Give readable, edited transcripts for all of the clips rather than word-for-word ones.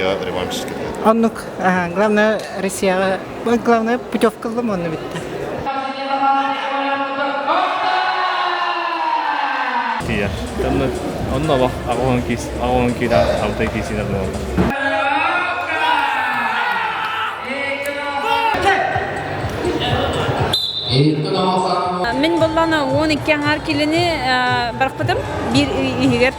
Россия реванш кетет. Оннук, главное Россия, главное путевка в Ломонна битти. Iya, dan ono wah aku kira auto kisi na no. Мен болланы 12 аңар келіні барықпыдым, бір үйігер.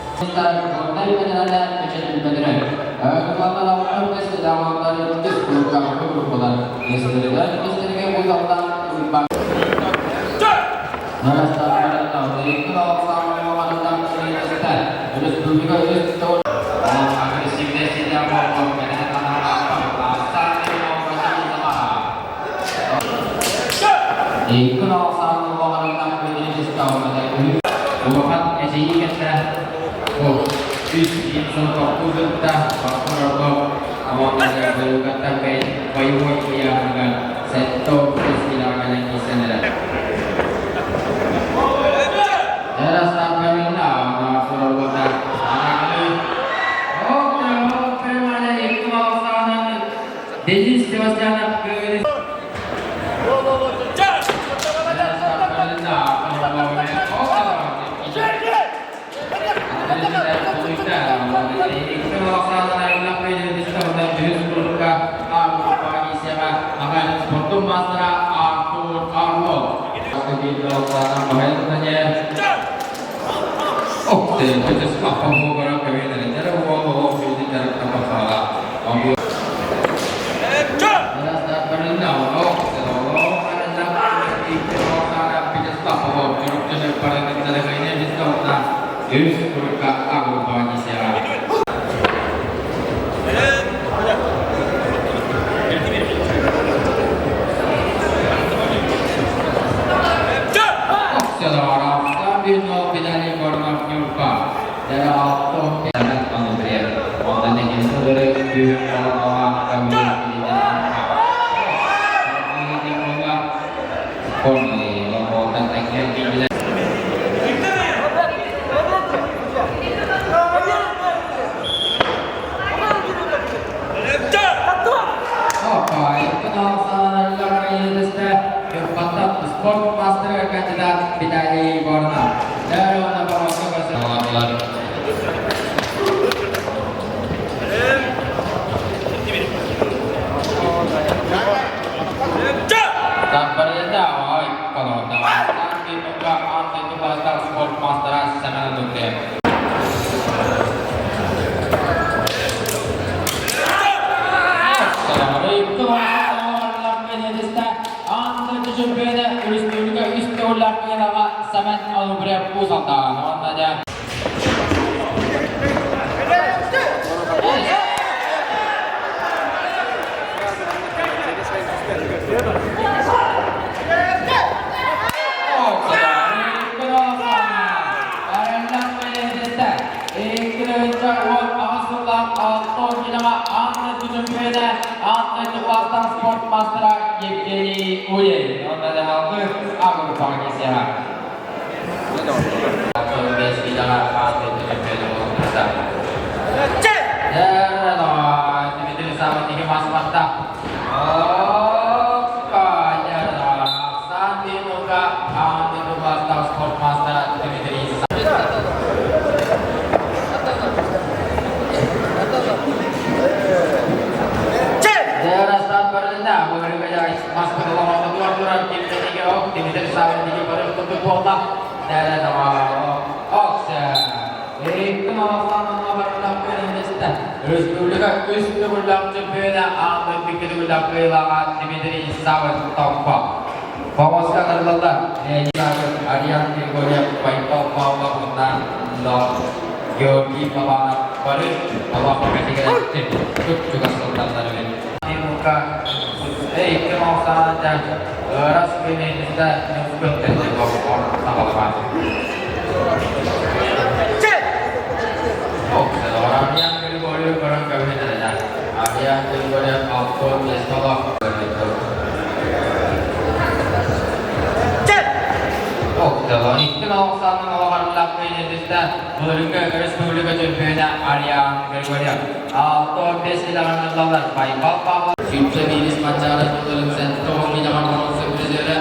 Indonesia, Bulgaria, Respublika Türkiye, Arya, Gregoria, Alto Besilaran Lalar, Bapak, Future Minis Macara, Tulen Sento, Minaman, Sebrizera,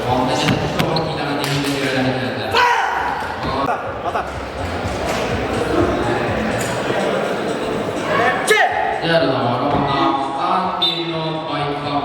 Foundation, Minaman, Indonesia. Ya, orang Konstantino, Bapak,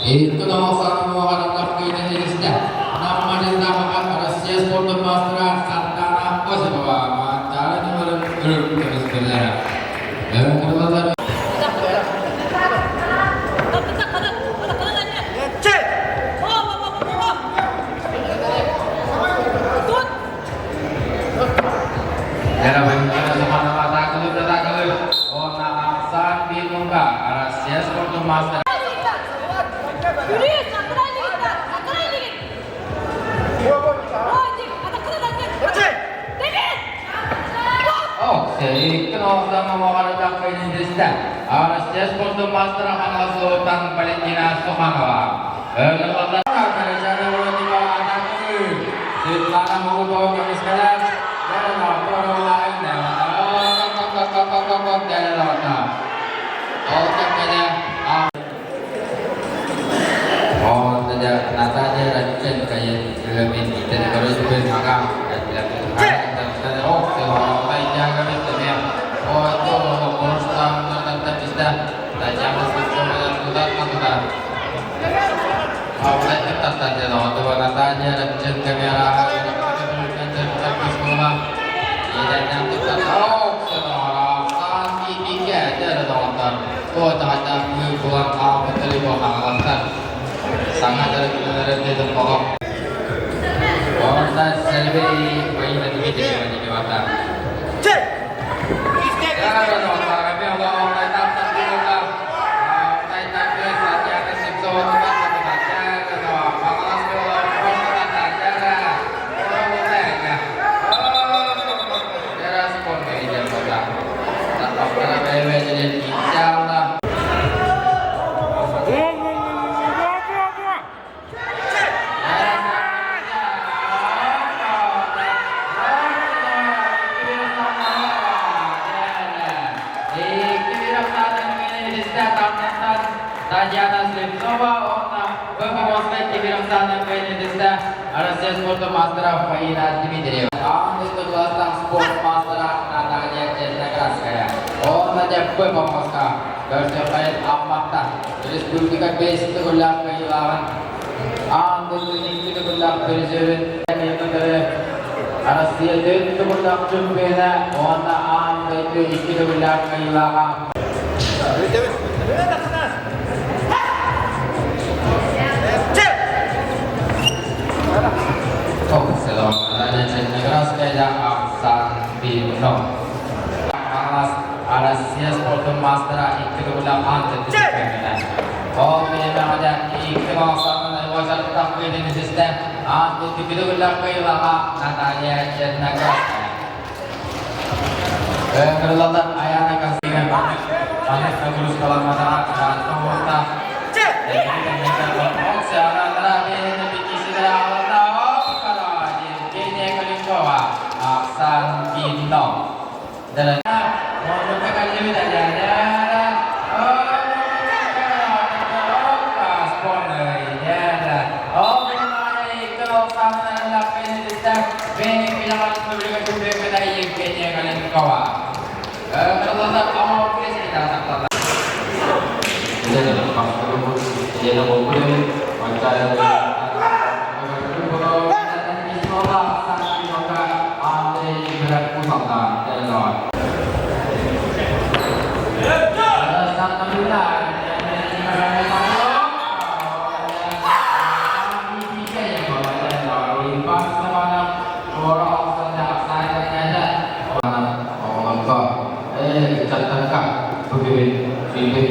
Itu nomor satu mengharapkan ke Indonesia. Nama dinamakan Rusia Sport Master Santana Osipova. Cara nomor terus berjalan. Dan kedua Master. Jadi kenal sama mengharapkan ke Indonesia. Rusia Sport Master Hana Sultan Valentina Somanova. Kalau dari cara berlima anak ini, setelah mengutuk kami sekalian, dan orang lain dan lawan. Oke saja. Oh tidak, natanya rajin kayak lebih tidak harus bermagang. Oh, kalau lainnya kami tidak. Oh itu perusahaan nanti bisa. Tajam sesuatu yang sudah mantap. Awalnya kita saja waktu natanya rajin kamera. Kita sekolah. Dan yang kita tahu seorang santi tiga ada nonton. Oh terhadap hubungan apa terlibat alasan. Sangat dari itu pokok. Orang selvi main lagi di mana di mana. Cek. Ya orang kami orang lain tak juga. Lain tak ke saja resepsi tempat saja kalau malas kalau saja lah. Orang lain ya. Ya respon ke ide kita. Tak apa bewe jadi insyaallah. Tatiana Slipkova, ona Богомолская Кирилл Пенедиста, Россия спорта мастера Фаина Дмитриева. Английский класса спорт мастера Наталья Чернокраская. Он Богомолская, Герцогает Аммата, Республика Бейсит Гулям Каилаван. Английский Гулям Перезевин, Россия Дмитрий Гулям Чемпиона, он Английский Гулям Каилаван. Selamat Cernagraskaya Aksan Bino. Arasia Sport Master Ikkegulam Antet Disciplinen. Och vi med Ikkegulam Wajar Tampilin System Antet Ikkegulam Kailama Natalia Cernagraskaya. Kerelatan ayana kasihkan Panik Nagulus Kalamata dan Pemurta. Secara terakhir Bikisida Aksan Bino dan membukakan lebih banyak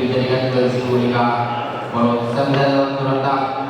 dijadikan kesulitan menurut sendal terletak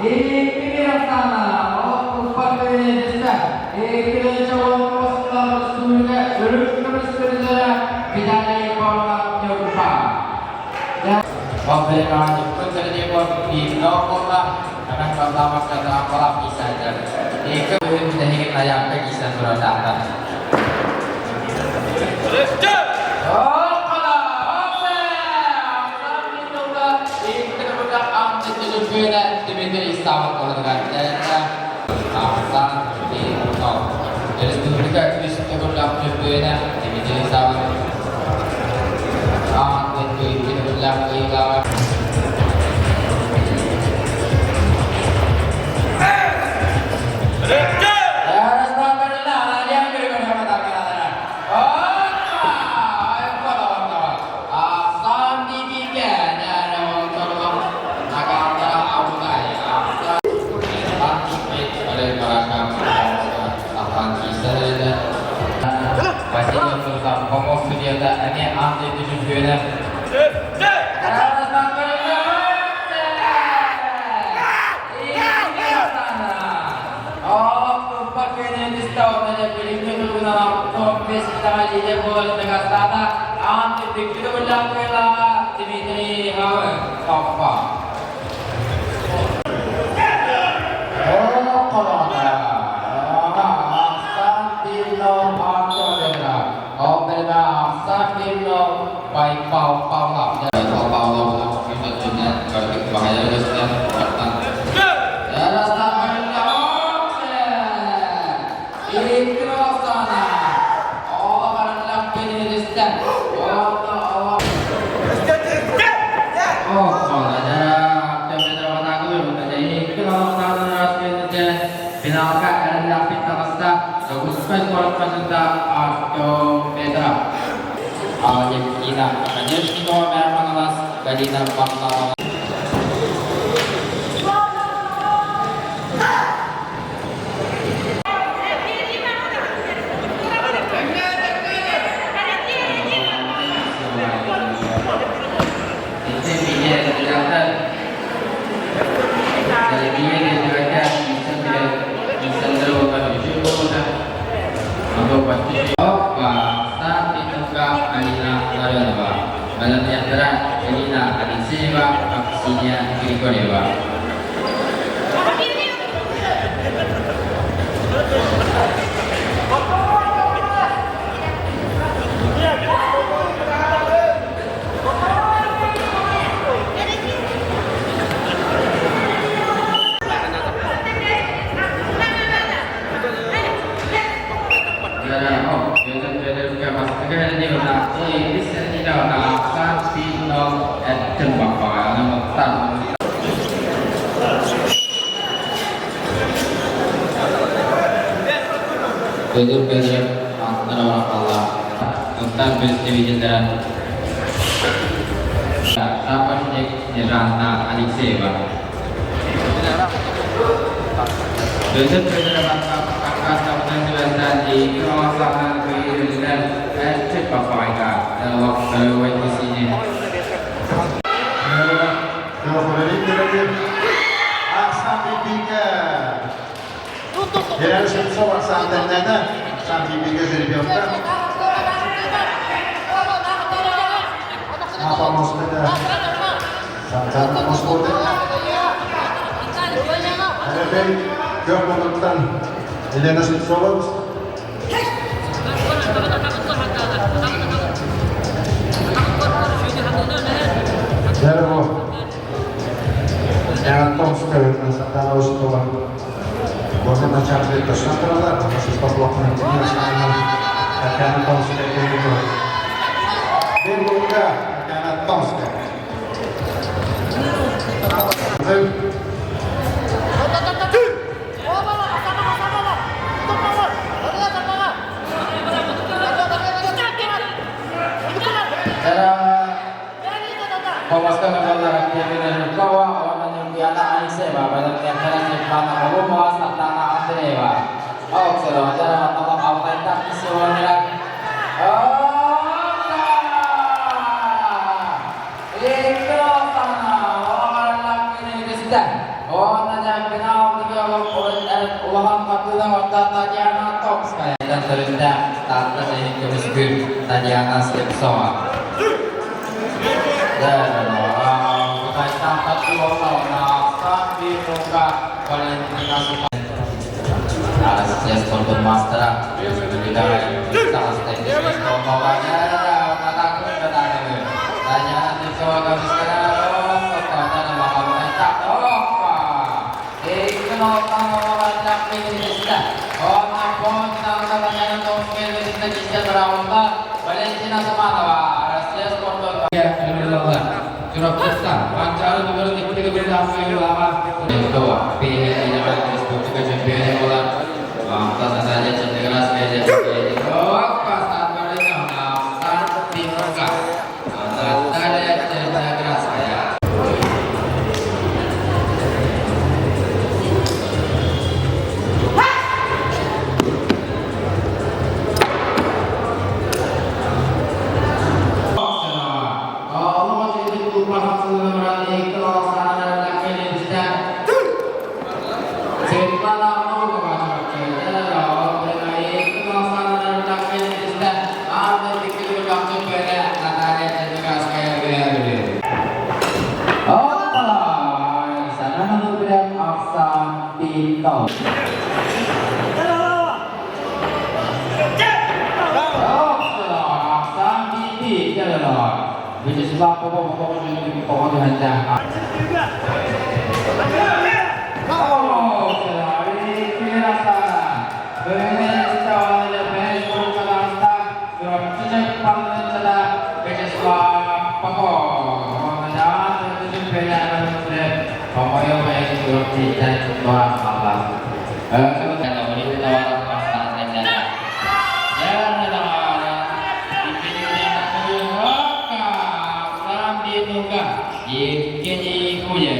Ikut sana, oh upah ini bisa. Ikut coba terus sudah terus tidak ada pola nyoba. Pemberian ikut jadi buat di lokal karena pertama kata apalah bisa aja. Ikut kita ingin layak ke kisah surat datang. Oh kalau oke, kami coba ikut budak ambil tujuh bulan diminta Islam kalau dengan asal di lokal. Jadi mereka bisa budak tujuh bulan diminta Islam. Itu budak ilawan. Baik pau lah, pau lah, kita punya bahaya lesnya datang. Ya rasa itu sana. Oh karena ini lesnya. Oh kalau ada kita mana dulu jadi kalau sana rasanya finalkan ada kita rasa bagus sekali pada atau beda. Yang kita hanya semua memang las dari nampak nama. Dalam diantara Elina Adiseva aksinya Grigoreva. Betul-betul antara orang Allah tentang peristiwa jenderal. Dapat nyerana adik seva. Betul-betul angkat kawasan jualan di kawasan kehidupan cek papaika dalam waktu sini. Yerel soğuk saatlerinde sanki bir gözleri bir yokta. Apa maksudnya? Sancar maksudnya? Ada bayi gak menentukan Elena soğuk. Jadi bu, yang tom sekali masa tahu sekolah. Можно начать это шантража, потому что споплотно не знаю, какая она томская перебор. Переборка, какая она томская. Pemaskan negara yang kawa orang yang biasa Aniseba pada tiap hari tanah rumah tanah Andrewa. Oh, sudah ada tolong apa yang tak isi orang. Itu tanah orang lagi ini sudah. Oh, nanya Tatiana Topskaya dan seterusnya Tante dari Kemiskin Tatiana Slepsova. Dan kita sampai di bawah sambil buka Valentina Suman. Alas untuk master. Sudah kita stay di bawahnya. Katakan katakan. Tatiana Slepsova kami sekarang. Kata nama kami tak apa. Ikhlas Valentina Sumanova, Russia Sport Surabaya, Pancar nomor 33 berhasil lama. Kedua, PHI dapat disebut juga champion bola. Mantas saja cenderas meja PHI. Pas Valentina sangat dibuka. Ada cenderas saya. Which is why pokok-pokok dihancam. Oh, sekali kirasan. Beres awal beres berkelasta. Surat cek paling celah. Beres pokok. Kemudian itu benar benar. Pokoknya banyak surat cek surat apa. Kemudian ini tawaran pasar saja. Jangan Евгений Куня.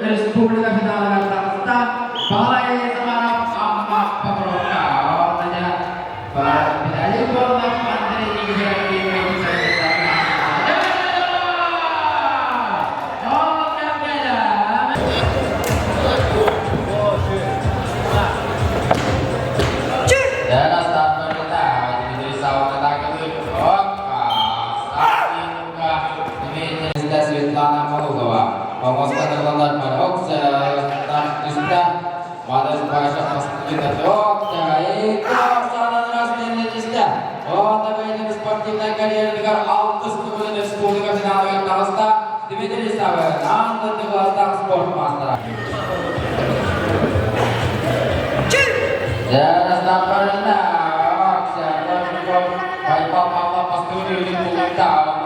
Republika Federal Kazakhstan, Balai Semarang, Ampak Pemerintah. Awalnya Bidali Bola Menteri Imigrasi Indonesia. Dan saat berita di sawah katakan Svetlana Molotova memuaskan London pada Oksa pada bahasa Pasifik Oksa itu sana rasmi Indonesia. Oh, tapi ini seperti kalian dengar Altus kemudian Republika Federal Kazakhstan dimitri sahabat anda kelas sport master. Dan sampai Oksa baik papa pasti di bulan tahun.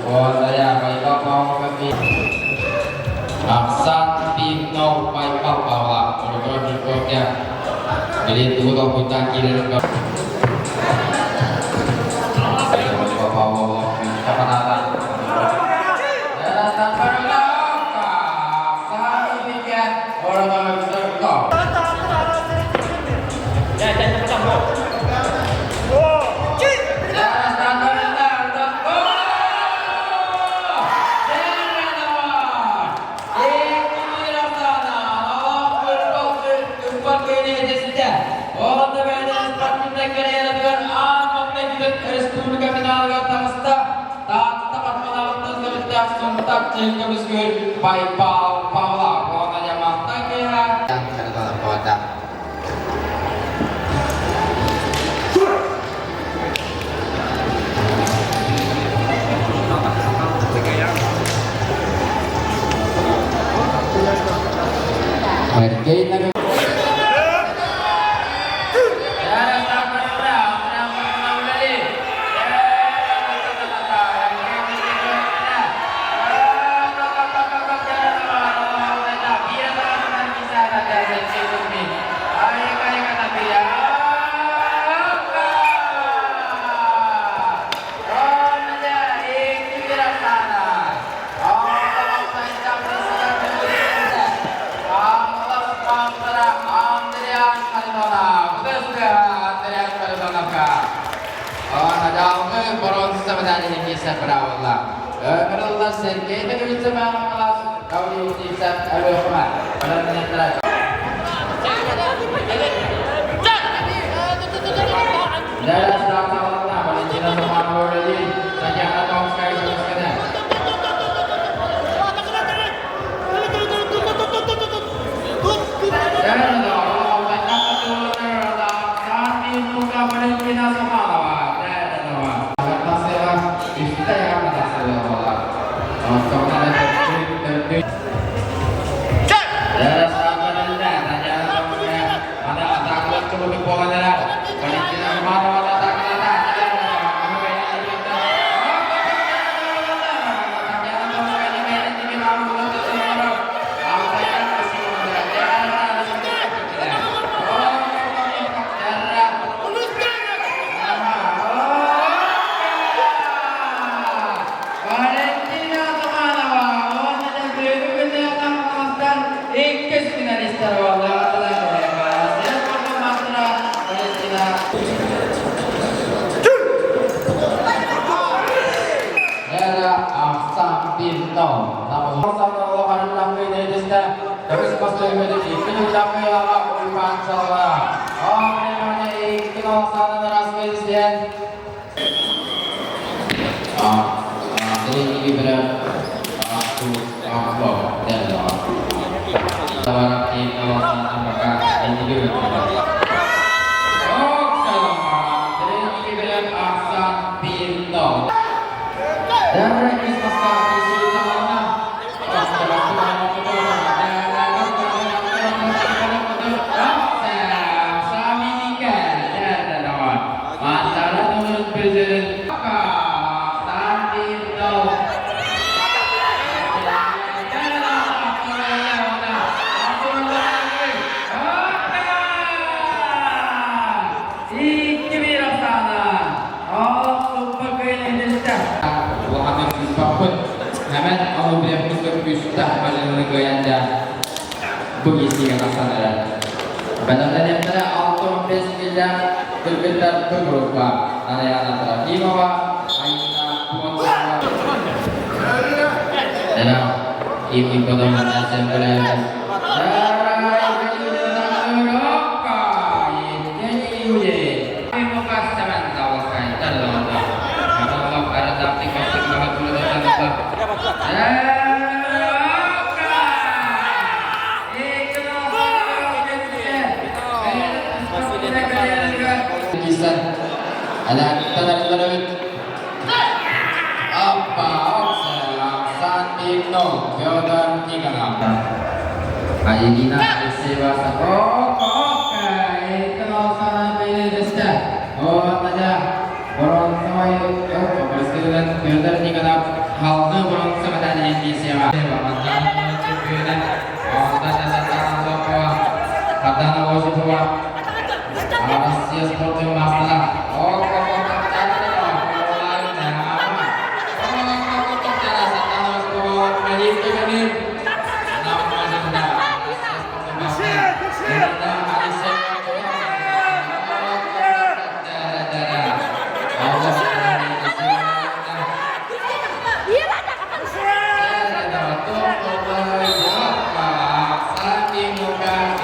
Saya baik apa kami Aksan Pino baik apa lah program berikutnya jadi itu kau putar kiri ini desnya. Oh, tapi ada seperti mereka yang dengan memiliki Respublika Finalega Tangsta. Tak tepat melawan kerja suntak jika miskin by Paula. Kota yang matangnya. Yang terdapat kota. Hargai naga. Karena Sergei dengan bisa mengalas kau diucap Al-Rahman pada menyatakan. Dalam selama lama Valentina Romano Borelli saja atau sekali sekali. Dan kalau mereka turun saat ini muka Valentina Romano dan kata saya bisa yang kata saya malah. Untuk ada tertib. Dalam selama lama saja ada atak coba di bola darah. Valentina Romano ada atak darah. Begisi kata saudara. Benar-benar yang pada otomatis tidak bergerak berubah. Ada yang antara di bawah, Aina Puan. Dalam ini kodoman asal berada. Ada tanda-tanda apa Santino Fyodor Nikanov Ayina Sewa itu sana Belanda oh ada orang semua bersekolah Fyodor Nikanov halnya orang semua dari Indonesia mantan champion Adana Washington Asia Sport Master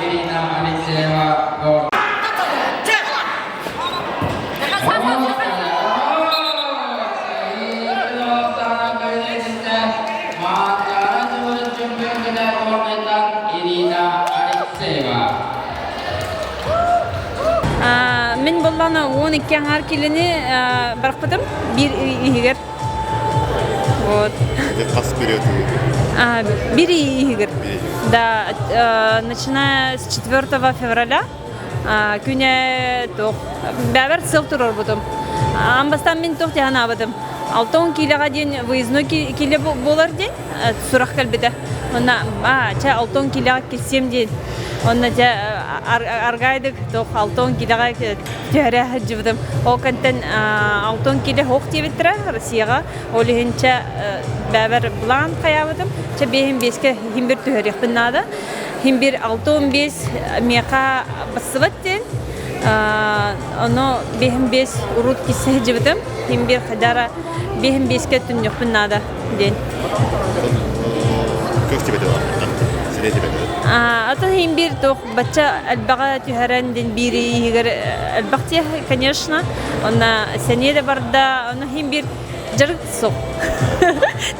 Irina Aliseva Мен болланы 12 аңар келіні барақпытым, бір игер. Вот. Это пас вперед. Bir игр. Да, начиная с 4 февраля, күне тоқ. Бәбір сыл тұрыр бұдым. Амбастан мен тоқ тегана бұдым. 6 килеға дейін выездной келе болар дейін, сұрақ кәлбеді. Онна, 6 килеға келсем дейін. Онна аргайдық тоқ 6 килеға түйәрі жүбдім. О кәнттен 6 киле хоқ дейбеттірі Россияға. Олығынша бәбір бұлан қаябыдым. Бейхін беске химбір түйәрек бұннады. Химбір 6-15 меқа басыват дейін. Оны бейхін бес ұрут кесе жүбдім. Химбір қадара бейхін беске түннек бұннады дейін. Как тебе дела? Сине тебе дела? Атын химбір тоқ бача әлбаға түйәрен дейін бири егер әлбақты, конечно. Оны сәне де барда, оны химбір жарық соқ.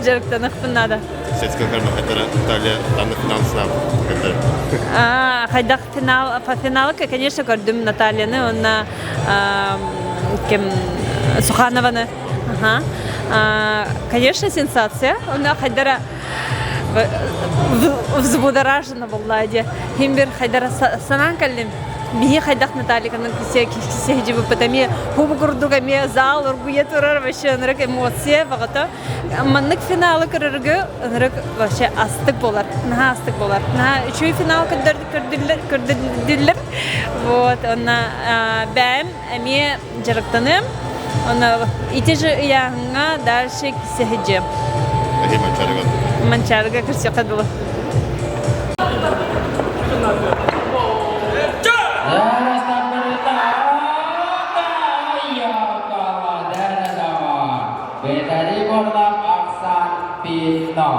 Жарықтанық бұннады. Сетская карма, это Наталья, там на финал снав. Хайдақ финалы, конечно, көрдім Натальяны, оны кем Суханованы. Конечно, сенсация. Оны хайдара взбудоражена была. Химбір хайдара санан кәлім. Бие хайдақ Наталиканың кесе жібі пәтәме хубы күрдуғаме зал ұрғуе тұрар ваще ұнырық эмоция бағыта. Маннық финалы көріргі ұнырық ваще астық болар. Наға астық болар. Наға үші финал көрділер. Вот, оны бәйім әме жарықтаным. Оны ите яғыңа дальше кесе жем. Әке манчарыға? Манчарыға кірсе қадылы. Dari Kornam Aksan Pino.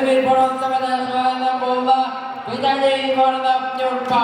Bir bronzamadan sonra bolla bir tane kornam yurpa.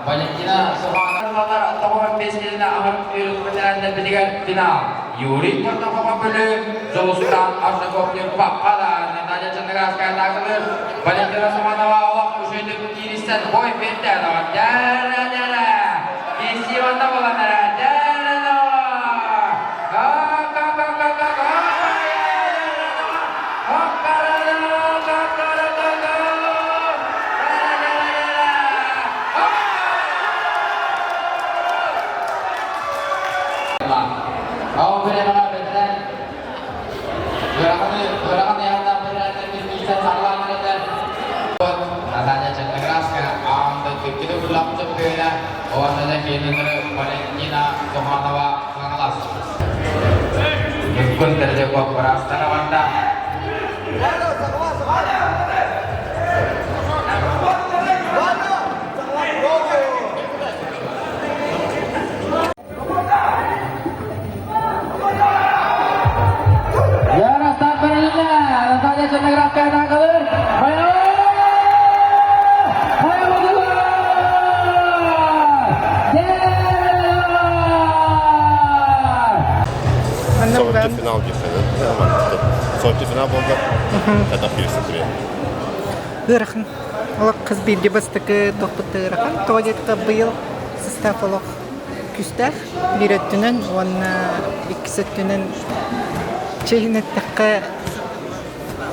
Valentina Suhanova to'g'ri 5 yilni ahir yurtida bilan final. Yuriy Portokova bölü Zolustan Arzakopnik Paqqala Natalia Chandraskaya taqdir. Valentina Suhanova oq ushaydi kirishdan qo'y berdi. Dara. Kesivanda bo'lanlar. Natanya Chandraskaya kita belum cepatnya Valentina Suhanova mengalas. Ikut terjebak Prastana Wanda. Ya, rasa berinya, rasanya sudah gerakan agar. Ayo, ayo berdua. Sonraki final geçmedi. Sonraki final oldu. Hatta birisi duruyor. Ырахын. Олық қыз бейді бастықы тоқпыты ырахын. Тоғадетті бұйыл состав олық күстәр. Bir өттінін, оны ikisi өттінін чейінеттіққа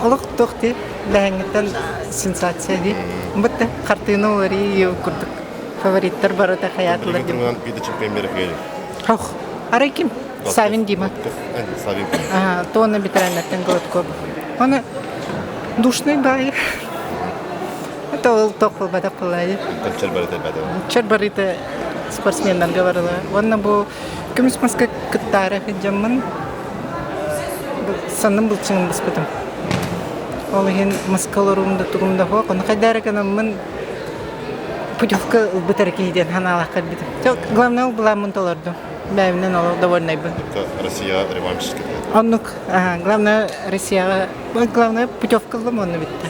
олық тоқты бәңгіттен сенсация dey. Бұтты қартыны олары ев күрдік. Фавориттер барыда хаятылар деп. Bilmiyorum bir de çıkmayın bir gelin. Хоқ, арай кім? Савин Дима. Savin. То оны бітірәнеттен көп. Оны душный бай. Это ол тоқпыл бадап қылайды. Temçer böyle tepede. Чарбариты спортсмендерге барыла. Оны бұл күміс маска кыттары хыджамын. Саным бұл чыңын бұспытым. Ол ең маскаларымды тұғымда хоқ. Оны қайдары канамын путевка бұтар кейден ханалақ қарбитым. Главное ол бұла мұнталарды. Бәйімнен ол довольный был. Это Россия реванш çıktı. Оннук, главное Россияға, главное путевка қылым оны бітті.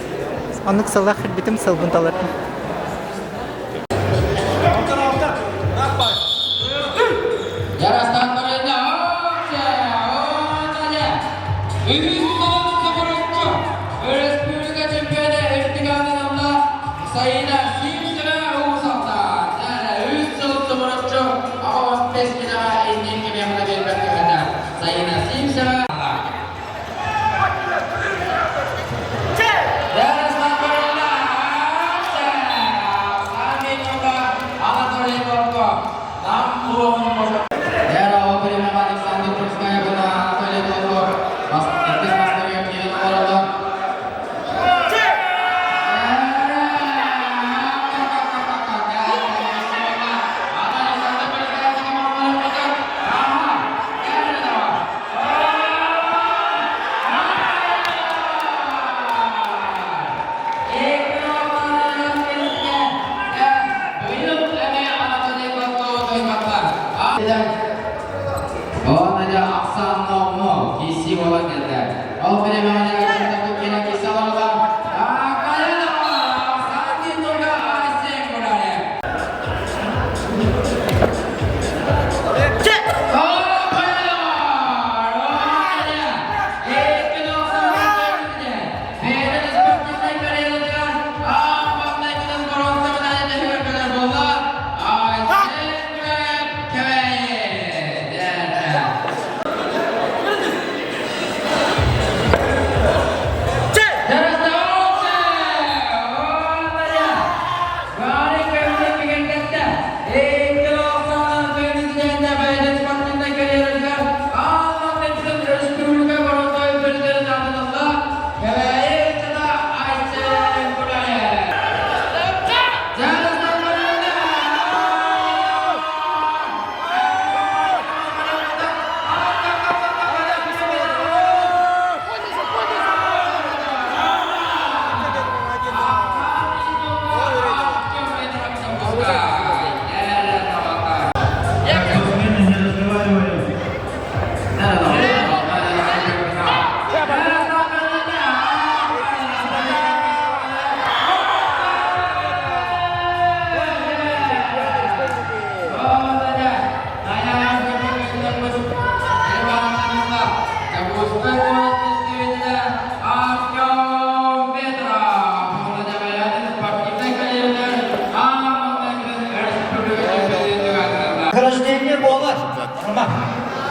Оннук салақ қарбитым сал бұнталарды. Yarastan berinya. Respublika Çempiyonu irtikanında sayıda simsira uğusakta. Yani 3 yıl sımırıkçı ama 5 kina indin gibi yapıda bir beklemede. Sayıda simsira. Yarastan berinya. Amin juga Anatoly Borko. Nampung Daerah Operi Memanik Sandu Purskaya Kota Anatoly Borko. Mas Artis Master yang kini nomor 10. Oh, ada aksan nomo kisi bola kita. Oh, pada mana kita takut kena kisah bola. Kaya dah, sakit juga asyik kurangnya. Oh, kaya dah. Ek noksan terjadi. Beda seperti saya kalian dengan. Apa kita sekarang sebenarnya tidak benar bola. Asyik kaya.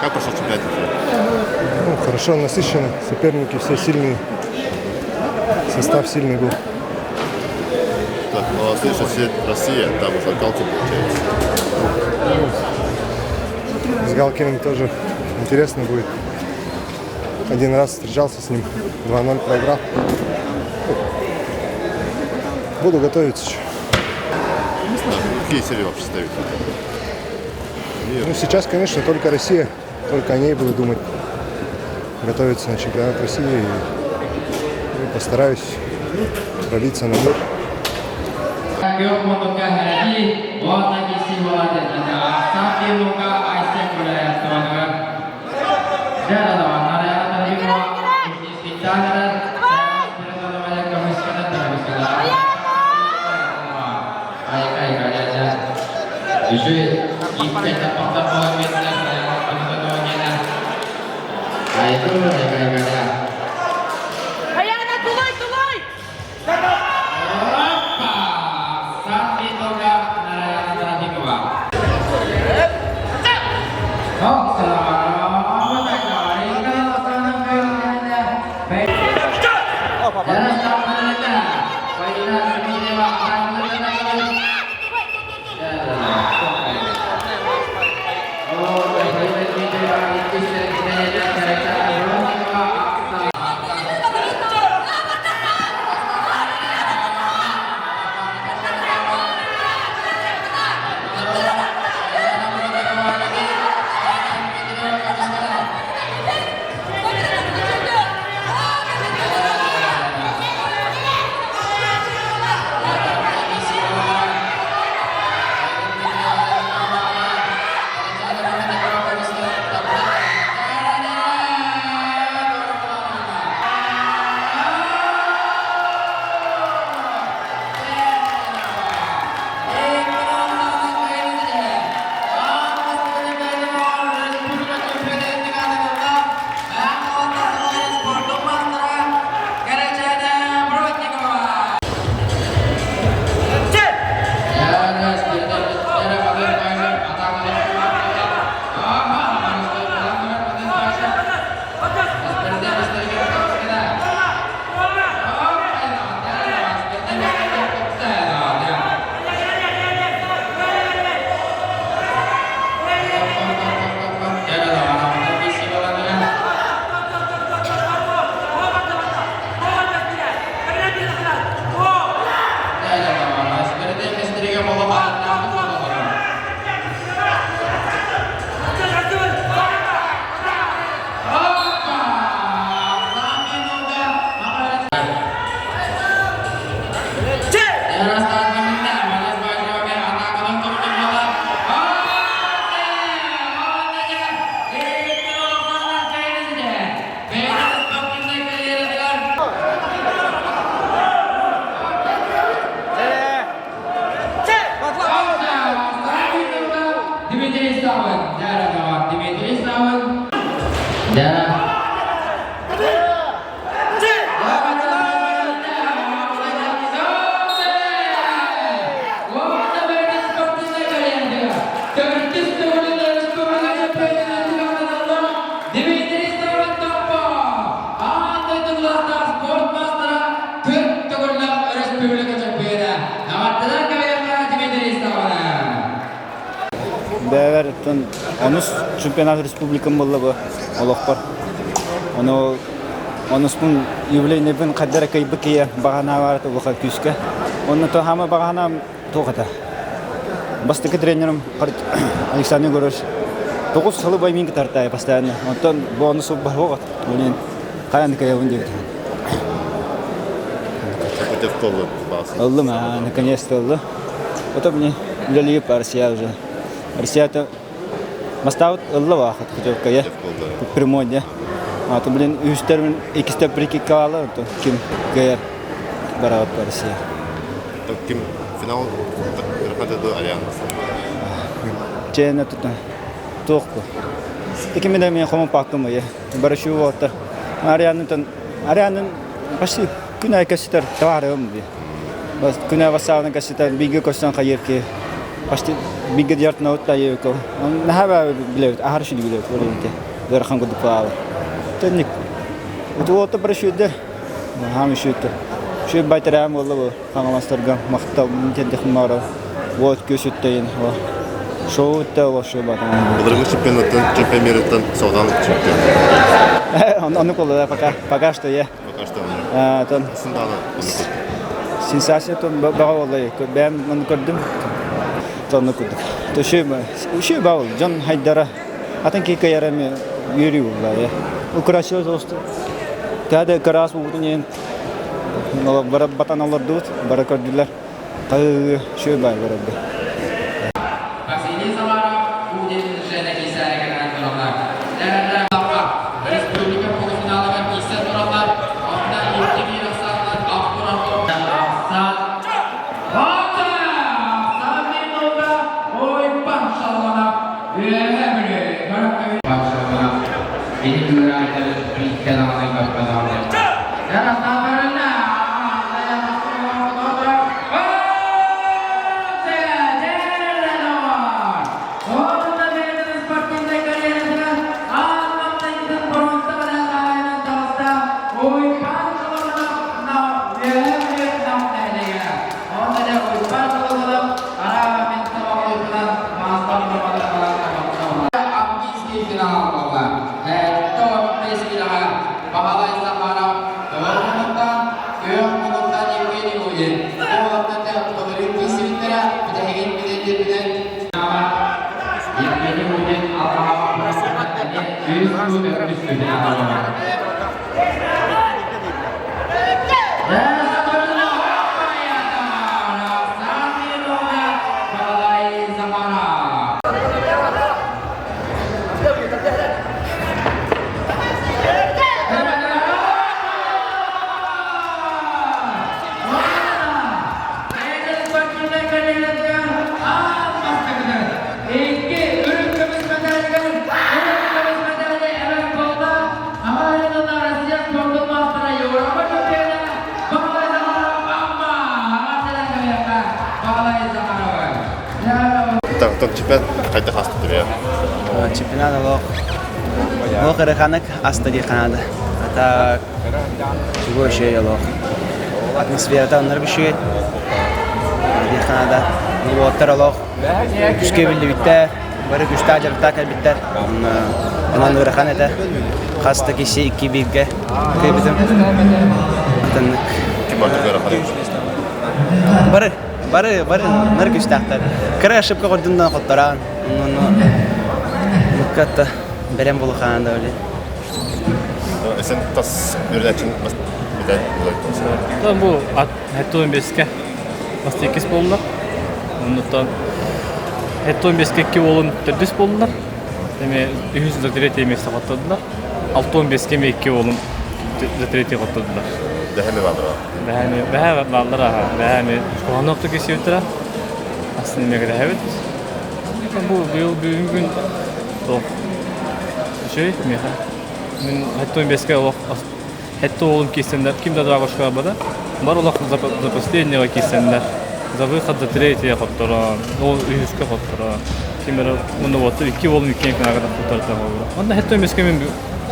Как прошел чемпионат? Ну, хорошо насыщенно, соперники все сильные, состав сильный был. Так, ну а следующая Россия, там уже Галкин получается. С Галкиным тоже интересно будет. Один раз встречался с ним, 2-0 проиграл. Буду готовиться еще. Да, какие серии вообще ставить? Ну, сейчас, конечно, только Россия, только о ней буду думать. готовиться на чемпионат России и постараюсь пробиться на мир. Yok untuk Hadi, buat lagi si bola dan sapi muka Aisyah kuliah teman-teman. Dan teman-teman ada tadi mau kita dan teman-teman yang kemiskinan terus kita. Ayah aja. Justru kita cepat bola kita teman-teman kita. Itu aja. Бәвәртен онус чемпионат республикам болды бұл олықпар. Онуспын юбилейный бін қаддара кайбыкия бағана барты бұқа күшке. Оны то хамы бағана тоқыта. Бастықы тренерім Александр Егорович 9 сылы баймен кітартай постоянно. Онтан бонусу бар оғат. Олен қаянды кая өндегі. Олды ма, наконец-то олды. Потом мне лили Россия уже. Россия-то мастават олды вақыт күтөпка, я? Прямой, я? А то, блин, үстермен екісті прики кавалы, то кем гайар барават по Россия. Кем финал рахматыды Альянс? Чейна тут тоқпы. Екеменде мен қомын паққымы, я? Барышу вақтар. Арианын почти күн айкасытар товарым, я? Күн айвасауны касытар бигі көстен қайырке. Почти бигі дертна отта еуко. Он нахаба білеуд, ахаршыды білеуд, олейінте. Дөрхан құды пауы. Тәнік. Өті барышуды. Хамы шүйті. Шүй байтарам олы бұл. Қаңамастарға мақтал, мүнтендіқін мара. Вот көсіттейін. Шоуытта ол шүй батам. Бұдырғы чемпион миреттен соғданлық чемпион. Оны қолы да пока что, я. Пока что оны. Сынданы оны көрді. Сенсация тон баға олай. Бәм оны көрдім. Тоны көрдік. Шүй бағыл. Жон хайдара. Атын кейкі яраме үйрі олай, я. украшıyor dostum. Kade karas bu ne? Bara batan Allah dost, bara kardiler. Kayı şöyle bay bara. Vaksini samara ujian Indonesia kisah dengan orang dan Republika Profesional dan kisah orang onda ilgili rasalar aktoran rasat Hoca Saminoda oy pansalana Emre pansalana ini dua adalah berikan oleh Bapak dan sabarnya saya Untuk cepet kayaknya khas tuh ya. Чемпионат лох. Лох раханак астади Канада. Это чего еще лох. Атмосфера там норвежская. Ди Канада. Вот лох. Күшке билди биттер. Бары күштә жарыктар биттер. Анан рахан это. Хаста киши 2 билге. Кебитем. Тан Кибаты рахан. Бары норвеж тахтар. Кара ошибка гордундан хоттаран. Мукатта берем болу Канада öyle. Sen tas ürünçün bir de Там bu hette 15'ke Bastı 2 boldular. Ondan hette 15'ke 2 bolun 4 boldular. Deme 100 emesi katladılar. 6-15'ke mi 2 bolun 3 katladılar. Daha mı vardı? Daha varlar ha. Daha mı? Şu an nokta kesiyorlar. Aslında ne kadar evet. Bu bugün doch şey mi ha? Мен hette 15'ke hette oğlum kesenler kimde daha başka bada? Бар улах за последнего кисенler. За выход до третьего хоттора. Ну, üyüske хоттора. Kimler onu вот 2 oğlum 2 kadar хотторда oldu. Onda hette 15'ke men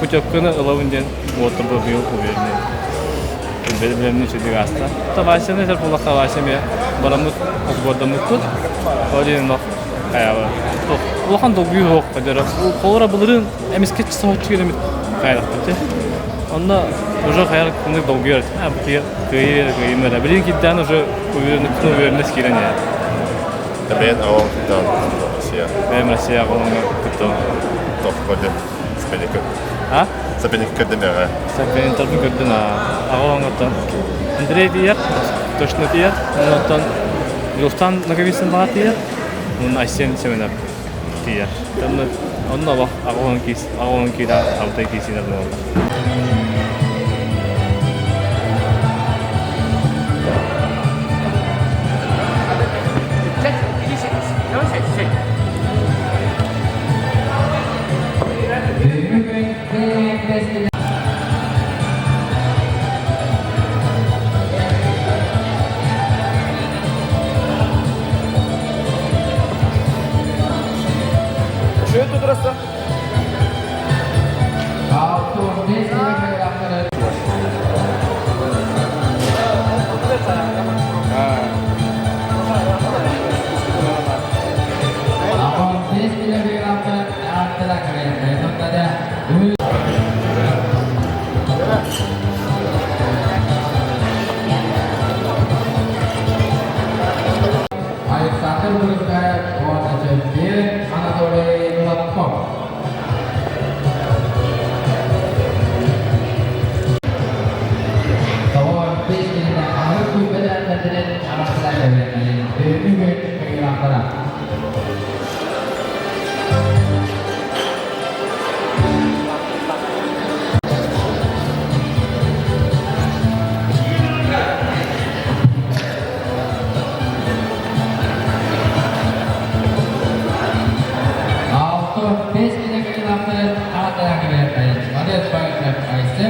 путевканы ылавынден вот bu бил уверенный. Белемни чуди гаста. Тавашны тер була тавашме. Барамыт озгордамыт тут. Один нок аява. Улахан да бүй хок кадер. Колора булырын эмиске чсоочу келемит. Кайракты. Onda уже hayal kınık dolguyor. Ha bu kıyımlar. Bilin ki dan уже uvernes kiren ya. Ben avuktan Rusya. Ben Rusya kolunu tuttum. Top kodu. Spenik. Ha? Spenik kördüm ya. Sen tabii gördün ha. Ağolangatan. Андрей diyor. Точно diyor. Ondan Rustan nagavisin var diyor. Onun Asien seminer diyor. Tamam. Onda bak ağolanki da avtay kisine bu. yang dibayar baik. Pada sebagai klub Aisyah